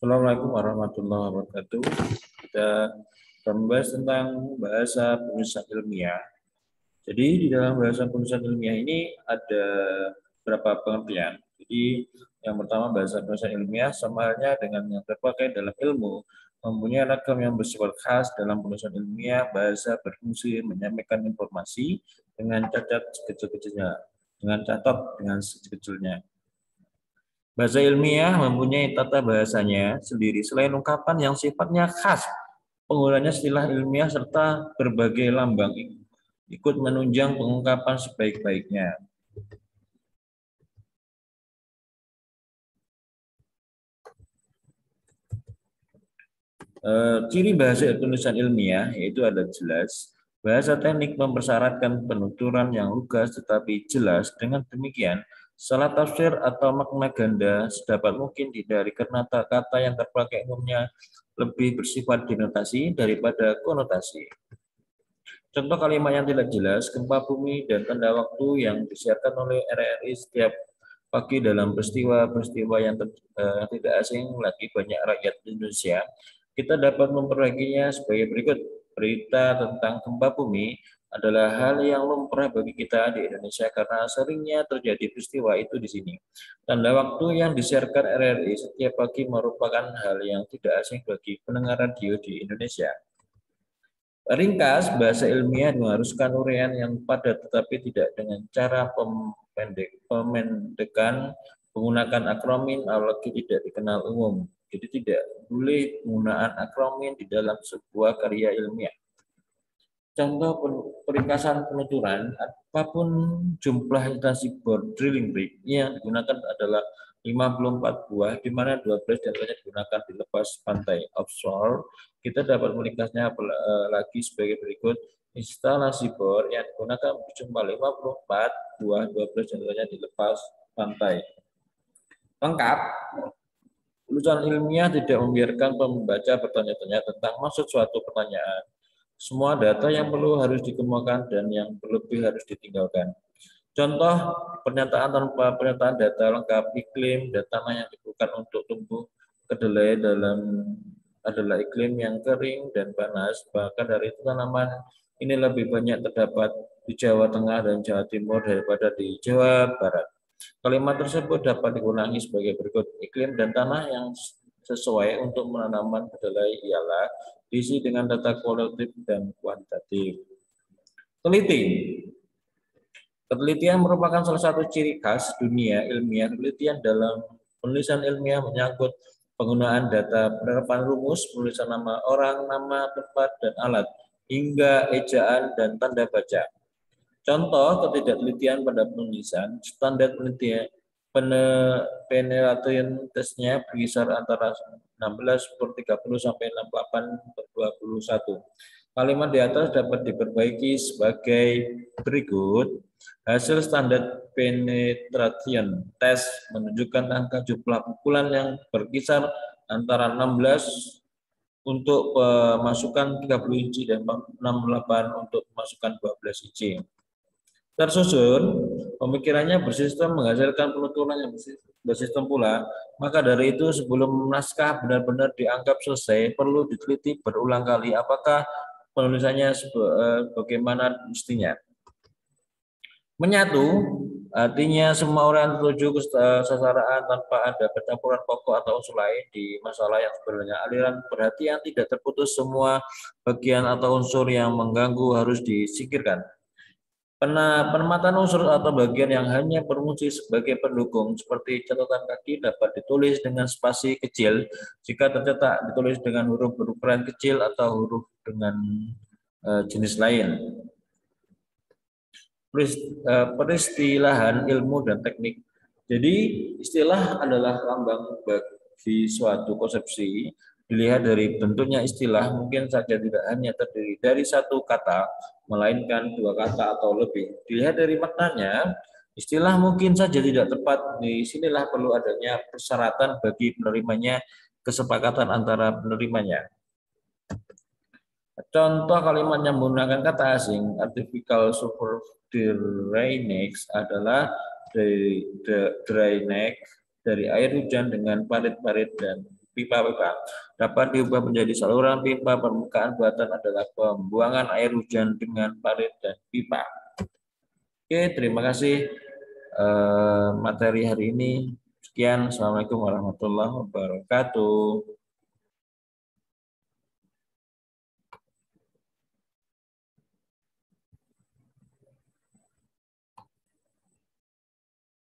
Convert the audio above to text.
Assalamualaikum warahmatullahi wabarakatuh. Kita membahas tentang bahasa penulisan ilmiah. Jadi di dalam bahasa penulisan ilmiah ini ada beberapa pengertian. Jadi yang pertama bahasa penulisan ilmiah sama halnya dengan yang terpakai dalam ilmu, mempunyai ragam yang bersifat khas dalam penulisan ilmiah. Bahasa berfungsi menyampaikan informasi dengan cacat sekecil-kecilnya, dengan sekecil-kecilnya. Bahasa ilmiah mempunyai tata bahasanya sendiri selain ungkapan yang sifatnya khas. Penggunanya istilah ilmiah serta berbagai lambang ikut menunjang pengungkapan sebaik-baiknya. Ciri bahasa tulisan ilmiah yaitu ada jelas. Bahasa teknik mempersyaratkan penuturan yang lugas tetapi jelas. Dengan demikian, salah tafsir atau makna ganda sedapat mungkin dihindari karena kata yang terpakai umumnya lebih bersifat denotasi daripada konotasi. Contoh kalimat yang tidak jelas, gempa bumi dan tanda waktu yang disiarkan oleh RRI setiap pagi dalam peristiwa-peristiwa yang tidak asing lagi banyak rakyat Indonesia. Kita dapat memperbaikinya sebagai berikut. Berita tentang gempa bumi adalah hal yang lumrah bagi kita di Indonesia karena seringnya terjadi peristiwa itu di sini. Tanda waktu yang disiarkan RRI setiap pagi merupakan hal yang tidak asing bagi pendengar radio di Indonesia. Ringkas, bahasa ilmiah mengharuskan uraian yang padat tetapi tidak dengan cara pemendekan menggunakan akronim apalagi tidak dikenal umum. Jadi tidak boleh penggunaan akronim di dalam sebuah karya ilmiah. Contoh peringkasan penuturan, apapun jumlah instansi bor drilling rig yang digunakan adalah 54 buah, di mana 12 diantaranya digunakan di lepas pantai offshore. Kita dapat meringkasnya lagi sebagai berikut. Instalasi bor yang digunakan berjumlah 54 buah, 12 diantaranya di lepas pantai. Lengkap, tulisan ilmiah tidak membiarkan pembaca bertanya-tanya tentang maksud suatu pertanyaan. Semua data yang perlu harus dikemukakan dan yang berlebih harus ditinggalkan. Contoh pernyataan tanpa pernyataan data lengkap iklim dan tanah yang dibutuhkan untuk tumbuh kedelai adalah iklim yang kering dan panas. Bahkan dari itu tanaman ini lebih banyak terdapat di Jawa Tengah dan Jawa Timur daripada di Jawa Barat. Kalimat tersebut dapat digunakan sebagai berikut. Iklim dan tanah yang sesuai untuk menanaman kedelai ialah diisi dengan data kualitatif dan kuantitatif. Teliti. Penelitian merupakan salah satu ciri khas dunia ilmiah. Penelitian dalam penulisan ilmiah menyangkut penggunaan data, penerapan rumus, penulisan nama orang, nama, tempat, dan alat, hingga ejaan dan tanda baca. Contoh ketidaktelitian pada penulisan, standar penelitian penelitian tesnya berkisar antara 16/30 sampai 68/21. Kalimat di atas dapat diperbaiki sebagai berikut. Hasil standar penetration test menunjukkan angka jumlah pukulan yang berkisar antara 16 untuk pemasukan 30 inci dan 68 untuk pemasukan 12 inci. Tersusun, pemikirannya bersistem menghasilkan penuturan yang bersistem pula. Maka dari itu sebelum naskah benar-benar dianggap selesai, perlu diteliti berulang kali apakah penulisannya bagaimana mestinya. Menyatu, artinya semua orang tertuju ke sasaran tanpa ada pencampuran pokok atau unsur lain di masalah yang sebenarnya. Aliran perhatian tidak terputus, semua bagian atau unsur yang mengganggu harus disingkirkan. Penempatan unsur atau bagian yang hanya berfungsi sebagai pendukung seperti catatan kaki dapat ditulis dengan spasi kecil jika tercetak ditulis dengan huruf berukuran kecil atau huruf dengan jenis lain. Peristilahan ilmu dan teknik. Jadi istilah adalah lambang bagi suatu konsepsi. Dilihat dari bentuknya istilah mungkin saja tidak hanya terdiri dari satu kata, melainkan dua kata atau lebih. Dilihat dari maknanya, istilah mungkin saja tidak tepat. Di sinilah perlu adanya persyaratan bagi penerimanya, kesepakatan antara penerimanya. Contoh kalimat yang menggunakan kata asing, artificial subordinates adalah drainage dari air hujan dengan parit-parit dan pipa-pipa dapat diubah menjadi saluran pipa. Permukaan buatan adalah pembuangan air hujan dengan parit dan pipa. Oke, terima kasih materi hari ini. Sekian, Assalamualaikum warahmatullahi wabarakatuh.